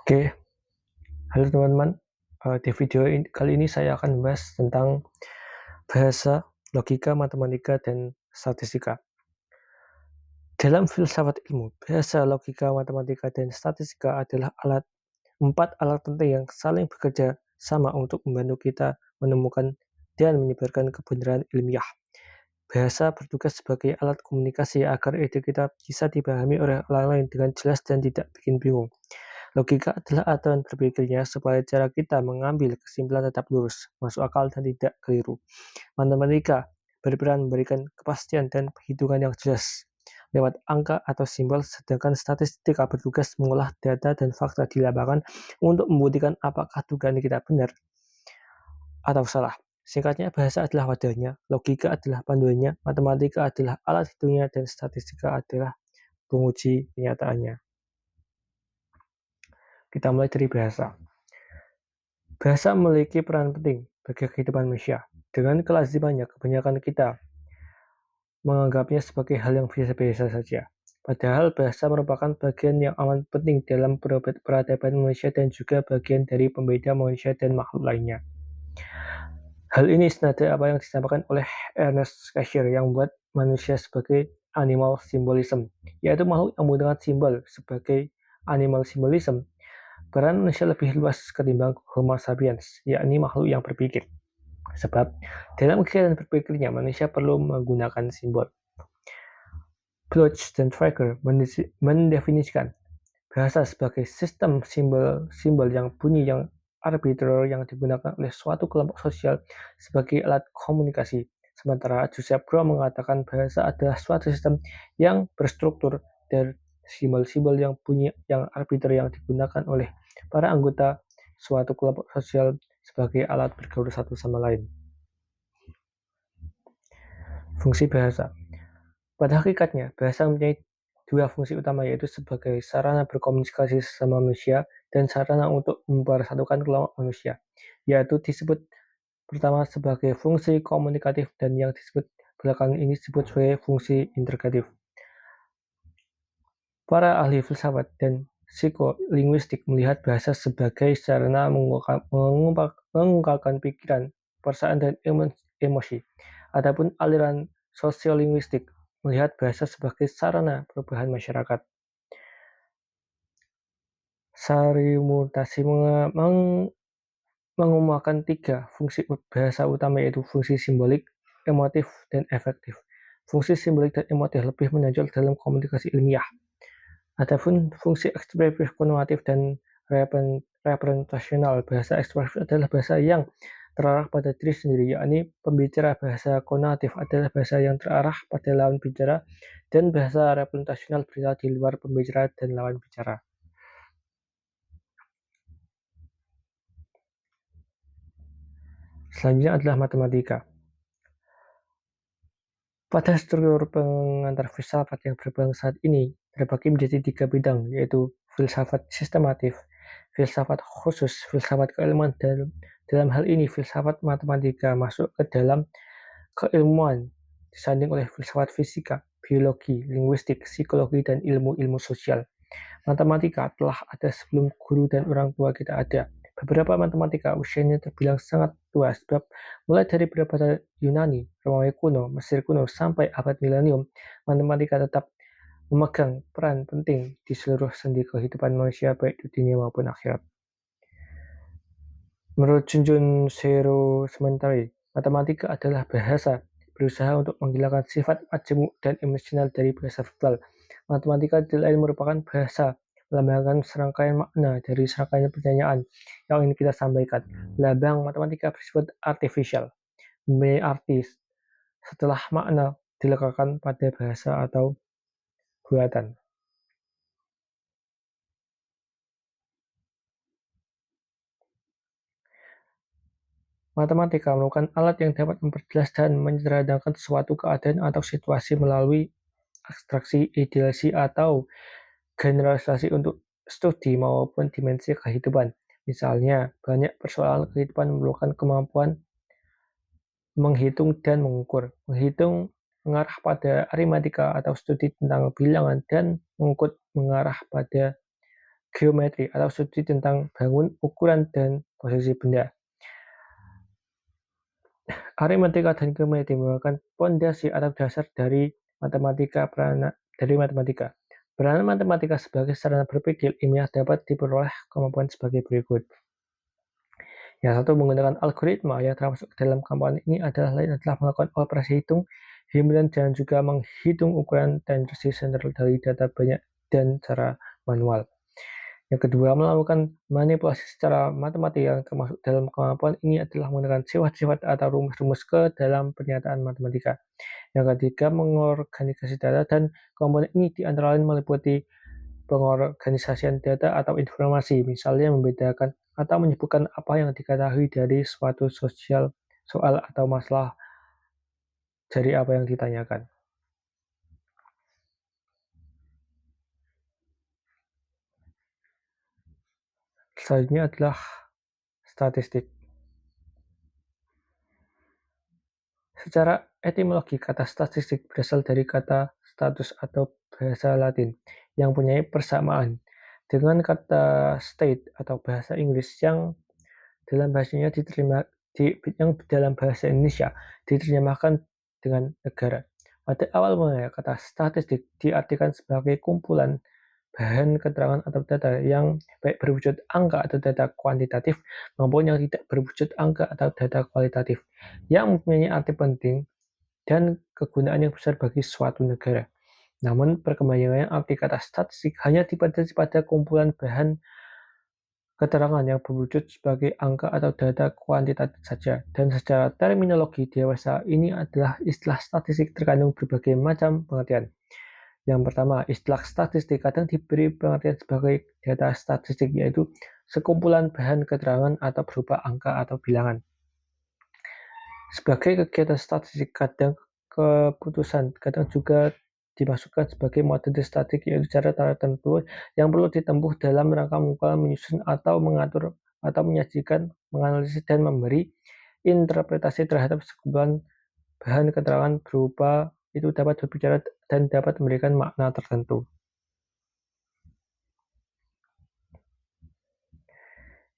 Oke, halo teman-teman. Di video kali ini saya akan membahas tentang bahasa, logika, matematika, dan statistika. Dalam filsafat ilmu, bahasa, logika, matematika, dan statistika adalah empat alat penting yang saling bekerja sama untuk membantu kita menemukan dan menyebarkan kebenaran ilmiah. Bahasa bertugas sebagai alat komunikasi agar ide kita bisa dipahami oleh orang lain dengan jelas dan tidak bikin bingung. Logika adalah aturan berpikirnya supaya cara kita mengambil kesimpulan tetap lurus, masuk akal, dan tidak keliru. Matematika berperan memberikan kepastian dan perhitungan yang jelas lewat angka atau simbol, sedangkan statistika bertugas mengolah data dan fakta di lapangan untuk membuktikan apakah dugaan kita benar atau salah. Singkatnya, bahasa adalah wadahnya, logika adalah panduannya, matematika adalah alat hitungnya, dan statistika adalah penguji kenyataannya. Kita mulai dari bahasa. Bahasa memiliki peran penting bagi kehidupan manusia. Dengan kelazimannya, kebanyakan kita menganggapnya sebagai hal yang biasa-biasa saja. Padahal bahasa merupakan bagian yang amat penting dalam peradaban manusia dan juga bagian dari pembeda manusia dan makhluk lainnya. Hal ini senada apa yang disampaikan oleh Ernest Cassirer yang membuat manusia sebagai animal symbolism, yaitu makhluk yang menggunakan simbol sebagai animal symbolism. Peran manusia lebih luas ketimbang Homo sapiens, yakni makhluk yang berpikir. Sebab dalam kegiatan berpikirnya manusia perlu menggunakan simbol. Bloch dan Traeger mendefinisikan bahasa sebagai sistem simbol-simbol yang bunyi yang arbiter yang digunakan oleh suatu kelompok sosial sebagai alat komunikasi. Sementara Joseph Brown mengatakan bahasa adalah suatu sistem yang berstruktur dari simbol-simbol yang bunyi yang arbiter yang digunakan oleh para anggota suatu kelompok sosial sebagai alat bergaul satu sama lain. Fungsi bahasa. Pada hakikatnya, bahasa mempunyai dua fungsi utama, yaitu sebagai sarana berkomunikasi sesama manusia dan sarana untuk mempersatukan kelompok manusia, yaitu disebut pertama sebagai fungsi komunikatif dan yang disebut belakangan ini disebut sebagai fungsi integratif. Para ahli filsafat dan psikolinguistik melihat bahasa sebagai sarana mengungkapkan pikiran, perasaan, dan emosi. Adapun aliran sosiolinguistik melihat bahasa sebagai sarana perubahan masyarakat. Sarimutasi mengumumkan tiga fungsi bahasa utama, yaitu fungsi simbolik, emotif, dan efektif. Fungsi simbolik dan emotif lebih menonjol dalam komunikasi ilmiah. Adapun fungsi ekspresif, konotatif, dan representasional, bahasa ekspresif adalah bahasa yang terarah pada diri sendiri, yakni pembicara. Bahasa konotatif adalah bahasa yang terarah pada lawan bicara, dan bahasa representasional berada di luar pembicara dan lawan bicara. Selanjutnya adalah matematika. Pada struktur pengantar filsafat yang berkembang saat ini terbagi menjadi tiga bidang, yaitu filsafat sistematif, filsafat khusus, filsafat keilmuan. Dalam hal ini, filsafat matematika masuk ke dalam keilmuan disanding oleh filsafat fisika, biologi, linguistik, psikologi, dan ilmu-ilmu sosial. Matematika telah ada sebelum guru dan orang tua kita ada. Beberapa matematika usianya terbilang sangat tua, sebab mulai dari peradaban Yunani, Romawi kuno, Mesir kuno, sampai abad milenium, matematika tetap memegang peran penting di seluruh sendi kehidupan manusia, baik di dunia maupun akhirat. Menurut Junjun Zero Sementari, matematika adalah bahasa berusaha untuk menghilangkan sifat majemuk dan emosional dari bahasa verbal. Matematika lain merupakan bahasa melambangkan serangkaian makna dari serangkaian pertanyaan yang ingin kita sampaikan. Lambang matematika bersifat artificial, mempunyai arti setelah makna dilekatkan pada bahasa atau buatan. Matematika merupakan alat yang dapat memperjelas dan menyederhanakan suatu keadaan atau situasi melalui abstraksi, idealisasi, atau generalisasi untuk studi maupun dimensi kehidupan. Misalnya, banyak persoalan kehidupan memerlukan kemampuan menghitung dan mengukur. Menghitung mengarah pada aritmatika atau studi tentang bilangan, dan mengukur mengarah pada geometri atau studi tentang bangun, ukuran, dan posisi benda. Aritmatika dan geometri merupakan pondasi atau dasar dari matematika. Peranan matematika sebagai sarana berpikir ilmiah dapat diperoleh kemampuan sebagai berikut. Yang satu, menggunakan algoritma. Yang termasuk dalam kemampuan ini adalah melakukan operasi hitung, himpunan, dan juga menghitung ukuran tendensi sentral dari data banyak dan secara manual. Yang kedua, melakukan manipulasi secara matematik. Yang termasuk dalam kemampuan ini adalah menggunakan sifat-sifat atau rumus-rumus ke dalam pernyataan matematika. Yang ketiga, mengorganisasi data, dan kemampuan ini diantara lain meliputi pengorganisasian data atau informasi, misalnya membedakan atau menyebutkan apa yang diketahui dari suatu soal atau masalah dari apa yang ditanyakan. Selanjutnya adalah statistik. Secara etimologi, kata statistik berasal dari kata status atau bahasa Latin yang punya persamaan dengan kata state atau bahasa Inggris yang dalam bahasa Indonesia diterjemahkan dengan negara. Pada awal mulanya, kata statistik diartikan sebagai kumpulan bahan keterangan atau data yang baik berwujud angka atau data kuantitatif maupun yang tidak berwujud angka atau data kualitatif yang mempunyai arti penting dan kegunaan yang besar bagi suatu negara. Namun, perkembangan arti kata statistik hanya dibatasi pada kumpulan bahan keterangan yang berwujud sebagai angka atau data kuantitatif saja, dan secara terminologi dewasa ini adalah istilah statistik terkandung berbagai macam pengertian. Yang pertama, istilah statistik kadang diberi pengertian sebagai data statistik, yaitu sekumpulan bahan keterangan atau berupa angka atau bilangan. Sebagai kegiatan statistik, keputusan kadang juga dimasukkan sebagai model statistik, yaitu cara tertentu yang perlu ditempuh dalam rangka mengumpulkan, menyusun, atau mengatur, atau menyajikan, menganalisis, dan memberi interpretasi terhadap sekumpulan bahan keterangan berupa itu dapat berbicara dan dapat memberikan makna tertentu.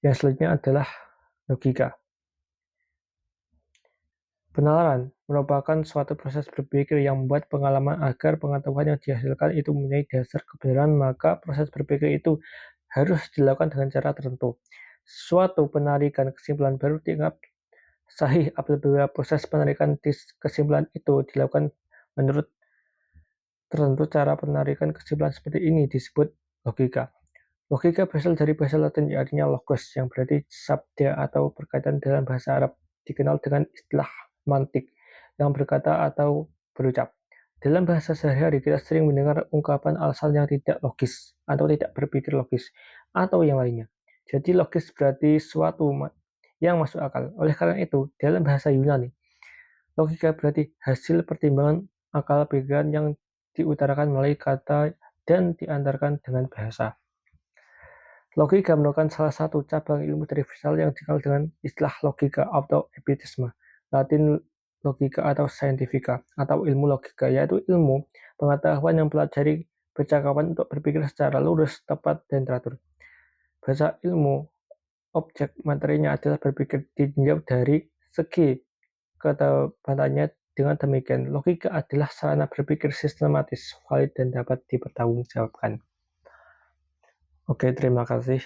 Yang selanjutnya adalah logika. Penalaran merupakan suatu proses berpikir yang membuat pengalaman agar pengetahuan yang dihasilkan itu mempunyai dasar kebenaran, maka proses berpikir itu harus dilakukan dengan cara tertentu. Suatu penarikan kesimpulan baru dianggap sahih apabila proses penarikan kesimpulan itu dilakukan menurut tertentu. Cara penarikan kesimpulan seperti ini disebut logika. Logika berasal dari bahasa Latin yang artinya logos, yang berarti sabda atau perkataan dalam bahasa Arab, dikenal dengan istilah mantik, yang berkata atau berucap. Dalam bahasa sehari-hari, kita sering mendengar ungkapan alasan yang tidak logis, atau tidak berpikir logis, atau yang lainnya. Jadi logis berarti suatu yang masuk akal. Oleh karena itu, dalam bahasa Yunani, logika berarti hasil pertimbangan akal pikiran yang diutarakan melalui kata dan diantarkan dengan bahasa. Logika merupakan salah satu cabang ilmu universal yang dikenal dengan istilah logika atau empirisme, Latin logika atau scientifica, atau ilmu logika, yaitu ilmu pengetahuan yang mempelajari percakapan untuk berpikir secara lurus, tepat, dan teratur. Bahasa ilmu objek materinya adalah berpikir ditinjau dari segi ketepatannya. Dengan demikian, logika adalah sarana berpikir sistematis, valid, dan dapat dipertanggungjawabkan. Oke, terima kasih.